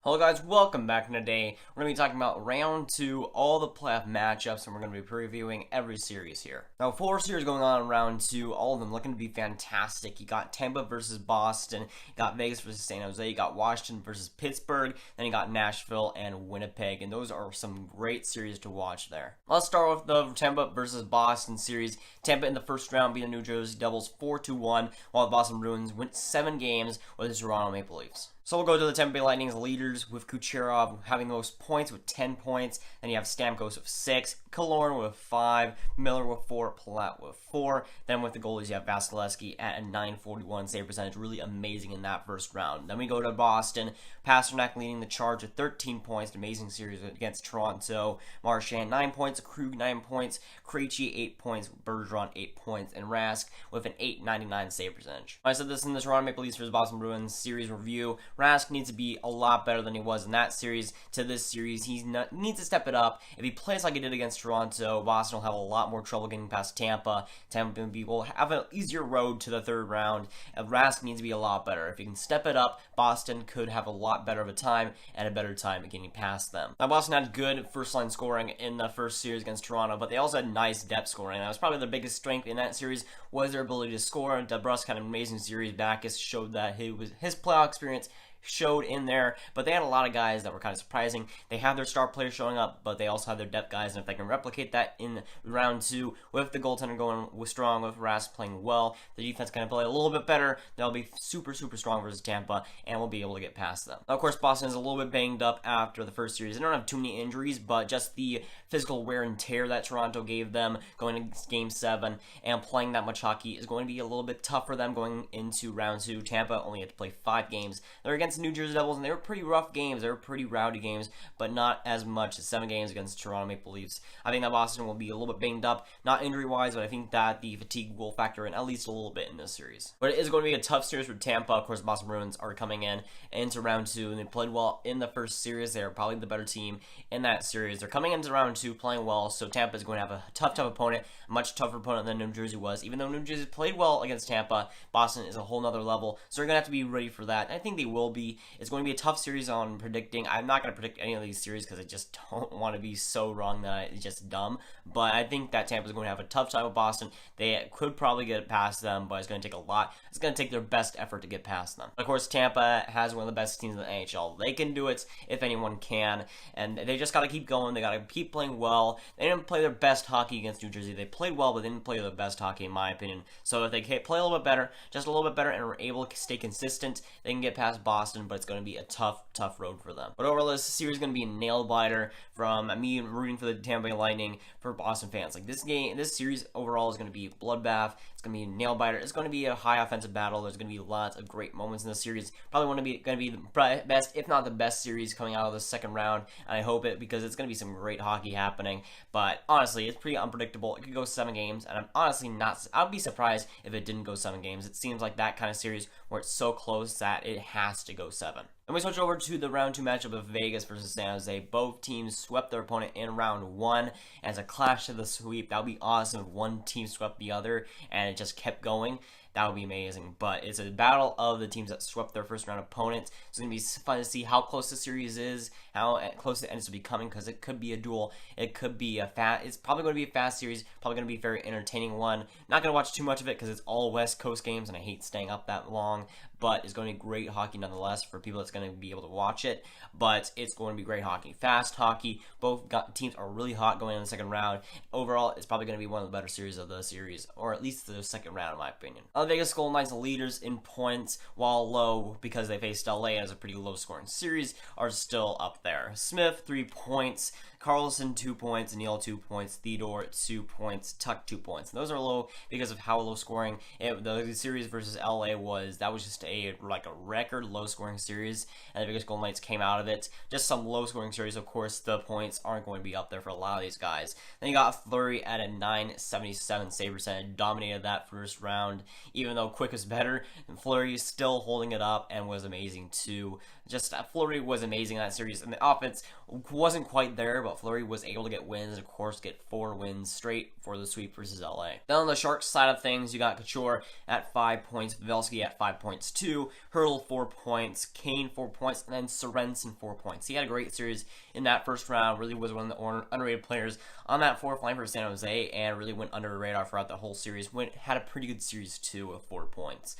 Hello guys, welcome back. Today we're going to be talking about round 2, all the playoff matchups, and we're going to be previewing every series here. Now 4 series going on in round 2, all of them looking to be fantastic. You got Tampa versus Boston, you got Vegas versus San Jose, you got Washington versus Pittsburgh, then you got Nashville and Winnipeg, and those are some great series to watch there. Let's start with the Tampa versus Boston series. Tampa in the first round beat the New Jersey Devils 4-1, while the Boston Bruins went 7 games with the Toronto Maple Leafs. So we'll go to the Tampa Bay Lightning's leaders with Kucherov having the most points with 10 points. Then you have Stamkos with 6, Killorn with 5, Miller with 4, Palat with 4. Then with the goalies you have Vasilevsky at a .941 save percentage, really amazing in that first round. Then we go to Boston, Pasternak leading the charge with 13 points, amazing series against Toronto. Marchand 9 points, Krug 9 points, Krejci 8 points, Bergeron 8 points, and Rask with an .899 save percentage. I said this in the Toronto Maple Leafs versus Boston Bruins series review. Rask needs to be a lot better than he was in that series to this series. He needs to step it up. If he plays like he did against Toronto, Boston will have a lot more trouble getting past Tampa. Tampa will have an easier road to the third round. Rask needs to be a lot better. If he can step it up, Boston could have a lot better of a time and a better time at getting past them. Now, Boston had good first-line scoring in the first series against Toronto, but they also had nice depth scoring. That was probably their biggest strength in that series was their ability to score. DeBrusk had an amazing series. Backus showed that his playoff experience showed in there, but they had a lot of guys that were kind of surprising. They have their star players showing up, but they also have their depth guys, and if they can replicate that in round 2 with the goaltender going strong, with Rask playing well, the defense can play a little bit better, they'll be super strong versus Tampa, and we'll be able to get past them. Now, of course, Boston is a little bit banged up after the first series. They don't have too many injuries, but just the physical wear and tear that Toronto gave them going into Game 7 and playing that much hockey is going to be a little bit tough for them going into round 2. Tampa only had to play 5 games. They're against New Jersey Devils, and they were pretty rough games. They were pretty rowdy games, but not as much as 7 games against Toronto Maple Leafs. I think that Boston will be a little bit banged up, not injury-wise, but I think that the fatigue will factor in at least a little bit in this series. But it is going to be a tough series for Tampa. Of course, the Boston Bruins are coming in into round 2, and they played well in the first series. They are probably the better team in that series. They're coming into round 2 playing well, so Tampa is going to have a tough opponent, a much tougher opponent than New Jersey was. Even though New Jersey played well against Tampa, Boston is a whole nother level, so they're going to have to be ready for that. And I think they will be. It's going to be a tough series on predicting. I'm not going to predict any of these series because I just don't want to be so wrong that it's just dumb. But I think that Tampa is going to have a tough time with Boston. They could probably get past them, but it's going to take a lot. It's going to take their best effort to get past them. Of course, Tampa has one of the best teams in the NHL. They can do it if anyone can, and they just got to keep going. They got to keep playing well. They didn't play their best hockey against New Jersey. They played well, but they didn't play their best hockey, in my opinion. So if they play a little bit better, just a little bit better, and are able to stay consistent, they can get past Boston, but it's going to be a tough road for them. But overall, this series is going to be a nail-biter from me rooting for the Tampa Bay Lightning for Boston fans. Like, this series overall is going to be a bloodbath. It's going to be a nail-biter. It's going to be a high offensive battle. There's going to be lots of great moments in this series. Probably going to be the best, if not the best series coming out of the second round, and I hope it, because it's going to be some great hockey happening. But honestly, it's pretty unpredictable. It could go 7 games, and I'm honestly not. I'd be surprised if it didn't go 7 games. It seems like that kind of series where it's so close that it has to go 7. And we switch over to the round 2 matchup of Vegas versus San Jose. Both teams swept their opponent in round 1 as a clash of the sweep. That would be awesome if one team swept the other and it just kept going. That would be amazing. But it's a battle of the teams that swept their first round opponents. It's going to be fun to see how close the series is, how close it ends up becoming, because it could be a duel. It could be it's probably going to be a fast series, probably going to be a very entertaining one. Not going to watch too much of it because it's all West Coast games, and I hate staying up that long. But it's going to be great hockey nonetheless for people that's going to be able to watch it. But it's going to be great hockey. Fast hockey. Both teams are really hot going in the second round. Overall, it's probably going to be one of the better series of the series, or at least the second round, in my opinion. The Vegas Golden Knights, leaders in points, while low because they faced LA as a pretty low-scoring series, are still up there. Smith, 3 points. Carlson, 2 points. Neal, 2 points. Theodore, 2 points. Tuck, 2 points. And those are low because of how low scoring the series versus LA was. That was just a record low scoring series, and the Vegas Golden Knights came out of it. Just some low scoring series. Of course, the points aren't going to be up there for a lot of these guys. Then you got Fleury at a .977 save percentage, dominated that first round. even though Quick is better. And Fleury is still holding it up and was amazing too. Just Fleury was amazing in that series, and the offense wasn't quite there, but Fleury was able to get wins, and of course get 4 wins straight for the sweep versus LA. Then on the Sharks side of things, you got Couture at 5 points, Pavelski at 5 points too, Hurdle 4 points, Kane 4 points, and then Sorensen 4 points. He had a great series in that first round, really was one of the underrated players on that fourth line for San Jose, and really went under the radar throughout the whole series. Had a pretty good series too with 4 points.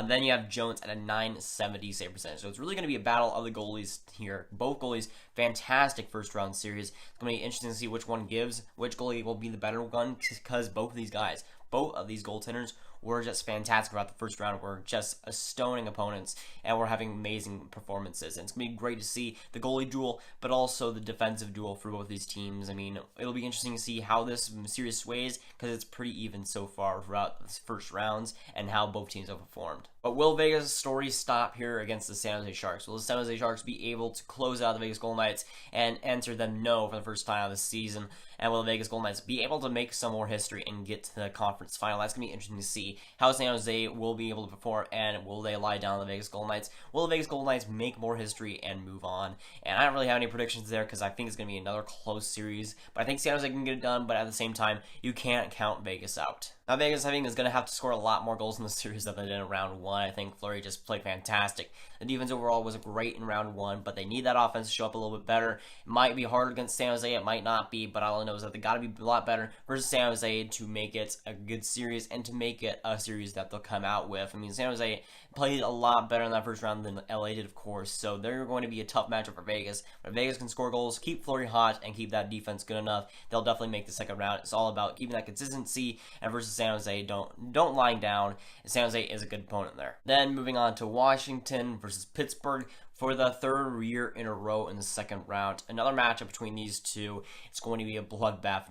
Then you have Jones at a .970 save percentage. So it's really going to be a battle of the goalies here. Both goalies, fantastic first round series. It's going to be interesting to see which one gives, which goalie will be the better one, because both of these goaltenders were just fantastic throughout the first round. We're just stoning opponents, and we're having amazing performances. And it's going to be great to see the goalie duel, but also the defensive duel for both these teams. I mean, it'll be interesting to see how this series sways, because it's pretty even so far throughout the first rounds, and how both teams have performed. But will Vegas' story stop here against the San Jose Sharks? Will the San Jose Sharks be able to close out the Vegas Golden Knights and enter them no for the first time of the season? And will the Vegas Golden Knights be able to make some more history and get to the conference final? That's going to be interesting to see how San Jose will be able to perform, and will they lie down the Vegas Golden Knights? Will the Vegas Golden Knights make more history and move on? And I don't really have any predictions there, because I think it's going to be another close series. But I think San Jose can get it done, but at the same time, you can't count Vegas out. Now, Vegas, I think, is going to have to score a lot more goals in the series than they did in round 1. I think Fleury just played fantastic. The defense overall was great in round 1, but they need that offense to show up a little bit better. It might be hard against San Jose. It might not be, but all I know is that they got to be a lot better versus San Jose to make it a good series, and to make it a series that they'll come out with. I mean, San Jose played a lot better in that first round than LA did, of course, so they're going to be a tough matchup for Vegas. But if Vegas can score goals, keep Fleury hot, and keep that defense good enough, they'll definitely make the second round. It's all about keeping that consistency, and versus San Jose, don't lying down. San Jose is a good opponent there. Then moving on to Washington versus Pittsburgh for the third year in a row in the second round. Another matchup between these two. It's going to be a bloodbath. If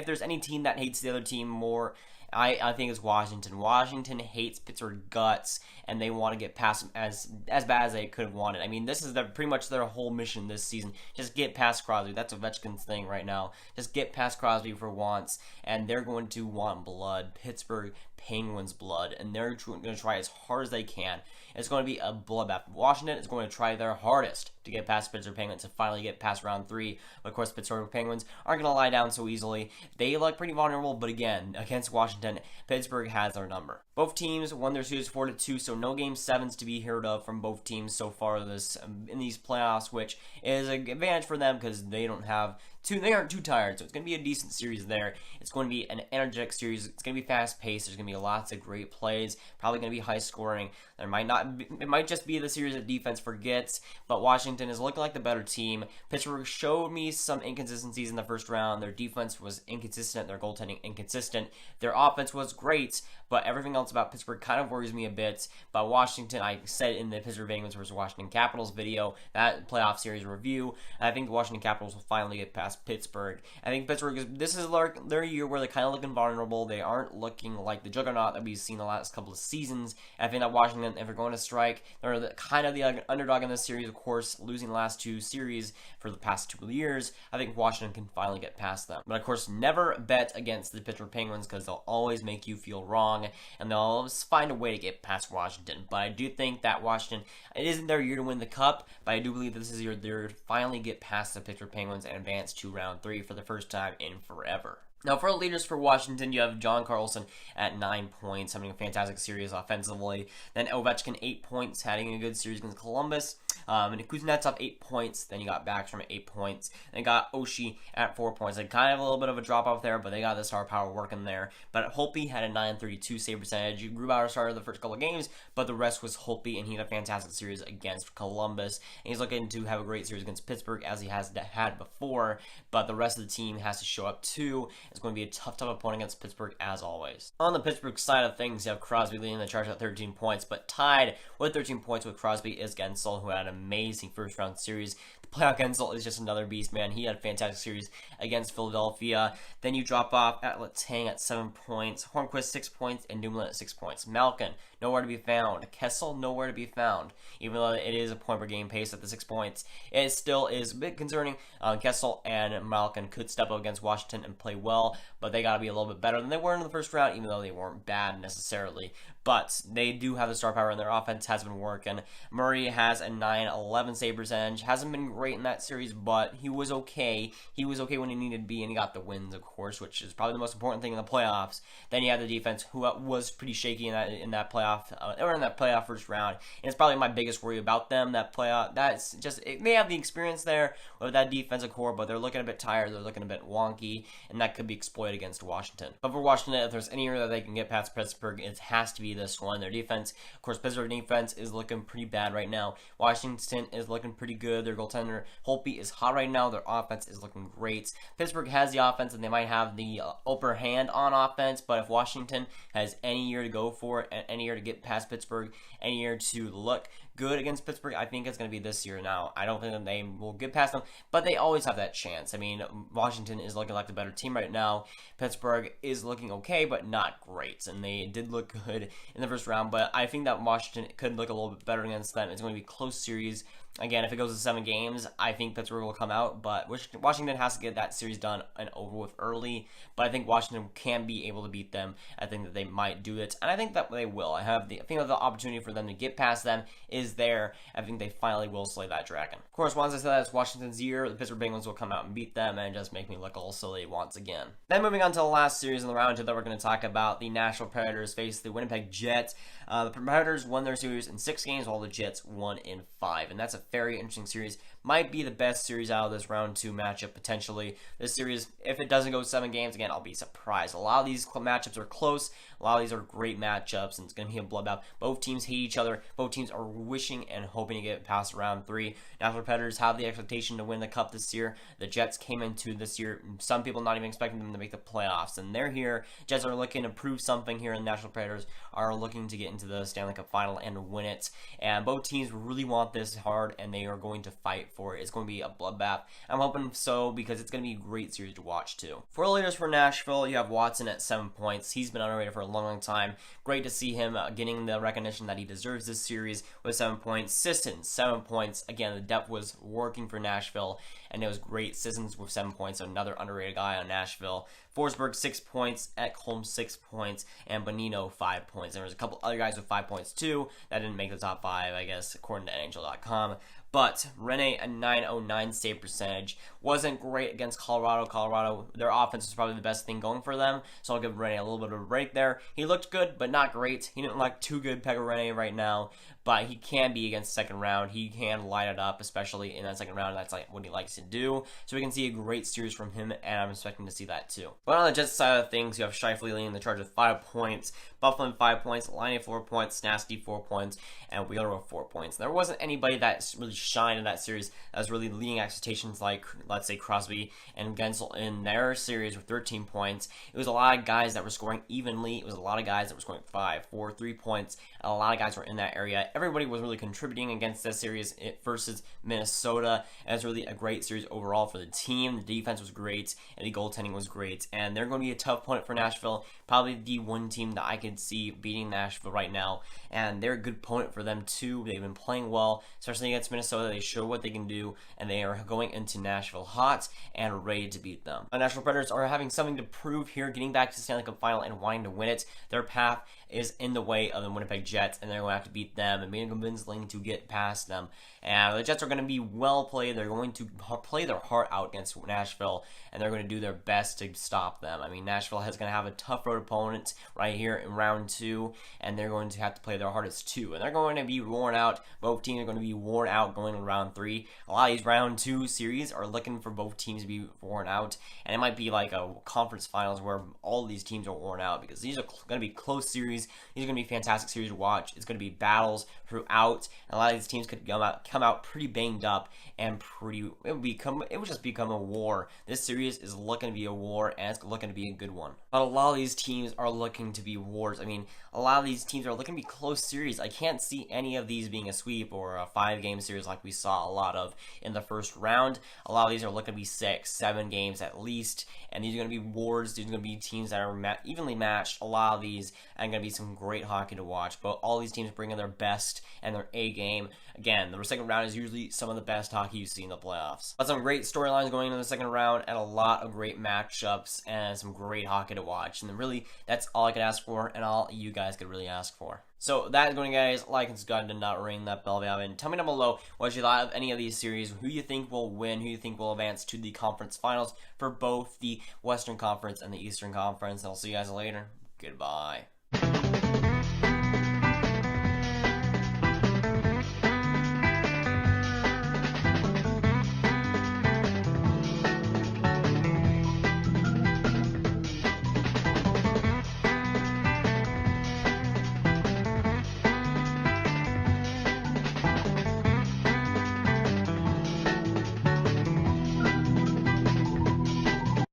there's any team that hates the other team more, I think it's Washington. Washington hates Pittsburgh guts, and they want to get past them as bad as they could have wanted. I mean, this is pretty much their whole mission this season. Just get past Crosby. That's Ovechkin's thing right now. Just get past Crosby for once, and they're going to want blood. Pittsburgh Penguins blood, and they're going to try as hard as they can. It's going to be a bloodbath. Washington is going to try their hardest to get past Pittsburgh Penguins to finally get past round 3. But of course, Pittsburgh Penguins aren't going to lie down so easily. They look pretty vulnerable, but again, against Washington, Pittsburgh has their number. Both teams won their series 4-2, so no game 7s to be heard of from both teams so far in these playoffs, which is an advantage for them because they aren't too tired, so it's going to be a decent series there. It's going to be an energetic series. It's going to be fast-paced. There's going to be lots of great plays, probably going to be high-scoring. It might just be the series that defense forgets, but Washington is looking like the better team. Pittsburgh showed me some inconsistencies in the first round. Their defense was inconsistent, their goaltending inconsistent. Their offense was great, but everything else about Pittsburgh kind of worries me a bit. But Washington, I said in the Pittsburgh Penguins versus Washington Capitals video, that playoff series review, I think the Washington Capitals will finally get past Pittsburgh. I think this is their year where they're kind of looking vulnerable. They aren't looking like the juggernaut that we've seen the last couple of seasons. I think that Washington, if they're going to strike, they're kind of the underdog in this series, of course, losing the last 2 series for the past 2 years. I think Washington can finally get past them. But of course, never bet against the Pittsburgh Penguins because they'll always make you feel wrong, and they'll always find a way to get past Washington. But I do think that Washington, it isn't their year to win the cup, but I do believe this is their year to finally get past the Pittsburgh Penguins and advance to round 3 for the first time in forever. Now, for leaders for Washington, you have John Carlson at 9 points, having a fantastic series offensively. Then Ovechkin, 8 points, having a good series against Columbus. And Kuznetsov, 8 points. Then you got Backstrom at 8 points. Then you got Oshie at 4 points. Like, kind of a little bit of a drop-off there, but they got the star power working there. But Holtby had a .932 save percentage. Grubauer started the first couple of games, but the rest was Holtby, and he had a fantastic series against Columbus. And he's looking to have a great series against Pittsburgh, as he has had before. But the rest of the team has to show up, too. It's going to be a tough opponent against Pittsburgh, as always. On the Pittsburgh side of things, you have Crosby leading the charge at 13 points, but tied with 13 points with Crosby is Gensel, who had an amazing first-round series. The playoff Gensel is just another beast, man. He had a fantastic series against Philadelphia. Then you drop off at Letang at 7 points, Hornquist 6 points, and Dumoulin at 6 points. Malkin, nowhere to be found. Kessel, nowhere to be found. Even though it is a point per game pace at the 6 points, it still is a bit concerning. Kessel and Malkin could step up against Washington and play well, but they got to be a little bit better than they were in the first round, even though they weren't bad necessarily. But they do have the star power, and their offense has been working. Murray has a 9-11 save percentage. Hasn't been great in that series, but he was okay. He was okay when he needed to be, and he got the wins, of course, which is probably the most important thing in the playoffs. Then you have the defense, who was pretty shaky in that playoff first round, and it's probably my biggest worry about them. That playoff, that's just, it may have the experience there with that defensive core, but they're looking a bit tired. They're looking a bit wonky, and that could be exploited against Washington. But for Washington, if there's any year that they can get past Pittsburgh, it has to be this one. Their defense, of course, Pittsburgh defense is looking pretty bad right now. Washington is looking pretty good. Their goaltender Holtby is hot right now. Their offense is looking great. Pittsburgh has the offense, and they might have the upper hand on offense, but if Washington has any year to go for it, and any year to get past Pittsburgh, any year to look good against Pittsburgh, I think it's going to be this year now. I don't think that they will get past them, but they always have that chance. I mean, Washington is looking like the better team right now. Pittsburgh is looking okay, but not great, and they did look good in the first round, but I think that Washington could look a little bit better against them. It's going to be a close series. Again, if it goes to 7 games, I think Pittsburgh will come out, but Washington has to get that series done and over with early, but I think Washington can be able to beat them. I think that they might do it, and I think that they will. I think that the opportunity for them to get past them is there. I think they finally will slay that dragon. Of course, once I say that it's Washington's year, the Pittsburgh Penguins will come out and beat them and just make me look all silly once again. Then moving on to the last series in the round 2 that we're going to talk about, the Nashville Predators face the Winnipeg Jets. The Predators won their series in 6 games, while the Jets won in 5, and that's a very interesting series. Might be the best series out of this round 2 matchup, potentially. This series, if it doesn't go 7 games, again, I'll be surprised. A lot of these matchups are close. A lot of these are great matchups, and it's going to be a bloodbath. Both teams hate each other. Both teams are wishing and hoping to get past round 3. Nashville Predators have the expectation to win the Cup this year. The Jets came into this year, some people not even expecting them to make the playoffs, and they're here. Jets are looking to prove something here, and Nashville Predators are looking to get into the Stanley Cup final and win it. And both teams really want this hard, and they are going to fight for it. It's going to be a bloodbath. I'm hoping so, because it's going to be a great series to watch too. For the leaders for Nashville, you have Watson at 7 points. He's been underrated for a long time. Great to see him getting the recognition that he deserves this series with 7 points. Sissons, 7 points. Again, the depth was working for Nashville, and it was great. Sissons with 7 points, another underrated guy on Nashville. Forsberg, 6 points. Ekholm, 6 points. And Bonino, 5 points. And there was a couple other guys with 5 points too that didn't make the top 5, I guess, according to NHL.com. But Rene, a 909 save percentage, wasn't great against Colorado. Colorado, their offense was probably the best thing going for them, so I'll give Rene a little bit of a break there. He looked good, but not great. He didn't look too good, Pekka Rene, right now, but he can be against second round. He can light it up, especially in that second round. That's like what he likes to do. So we can see a great series from him, and I'm expecting to see that too. But on the Jets side of things, you have Scheifele leading the charge with 5 points, Bufflin 5 points, Laine 4 points, Snasky 4 points, and Wheeler with 4 points. There wasn't anybody that really shined in that series that was really leading expectations, like, let's say, Crosby and Gensel in their series with 13 points. It was a lot of guys that were scoring evenly. It was a lot of guys that were scoring 5, 4, 3 points. And a lot of guys were in that area. Everybody was really contributing against this series versus Minnesota. And it's really a great series overall for the team. The defense was great, and the goaltending was great. And they're going to be a tough opponent for Nashville. Probably the one team that I can see beating Nashville right now. And they're a good opponent for them too. They've been playing well, especially against Minnesota. They show what they can do, and they are going into Nashville hot and ready to beat them. The Nashville Predators are having something to prove here, getting back to the Stanley Cup final and wanting to win it. Their path is in the way of the Winnipeg Jets, and they're going to have to beat them and being convincing to get past them. And the Jets are going to be well played. They're going to play their heart out against Nashville, and they're going to do their best to stop them. I mean, Nashville is going to have a tough road opponent right here in round 2, and they're going to have to play their hardest too. And they're going to be worn out. Both teams are going to be worn out going in round 3. A lot of these round 2 series are looking for both teams to be worn out, and it might be like a conference finals where all these teams are worn out, because these are going to be close series. These are going to be fantastic series to watch. It's going to be battles throughout, and a lot of these teams could come out pretty banged up and it would just become a war. This series is looking to be a war, and it's looking to be a good one. But a lot of these teams are looking to be wars. I mean, a lot of these teams are looking to be close series. I can't see any of these being a sweep or a 5-game series like we saw a lot of in the first round. A lot of these are looking to be 6, 7 games at least, and these are going to be wars. These are going to be teams that are evenly matched. A lot of these are going to be some great hockey to watch. But all these teams bringing their best and their A game. Again, the second round is usually some of the best hockey you see in the playoffs. But some great storylines going into the second round, and a lot of great matchups, and some great hockey to watch. And really, that's all I could ask for, and all you guys could really ask for. So that is going, guys. Like and subscribe, and not ring that bell if you haven't. Tell me down below what you thought of any of these series, who you think will win, who you think will advance to the conference finals for both the Western Conference and the Eastern Conference. And I'll see you guys later. Goodbye.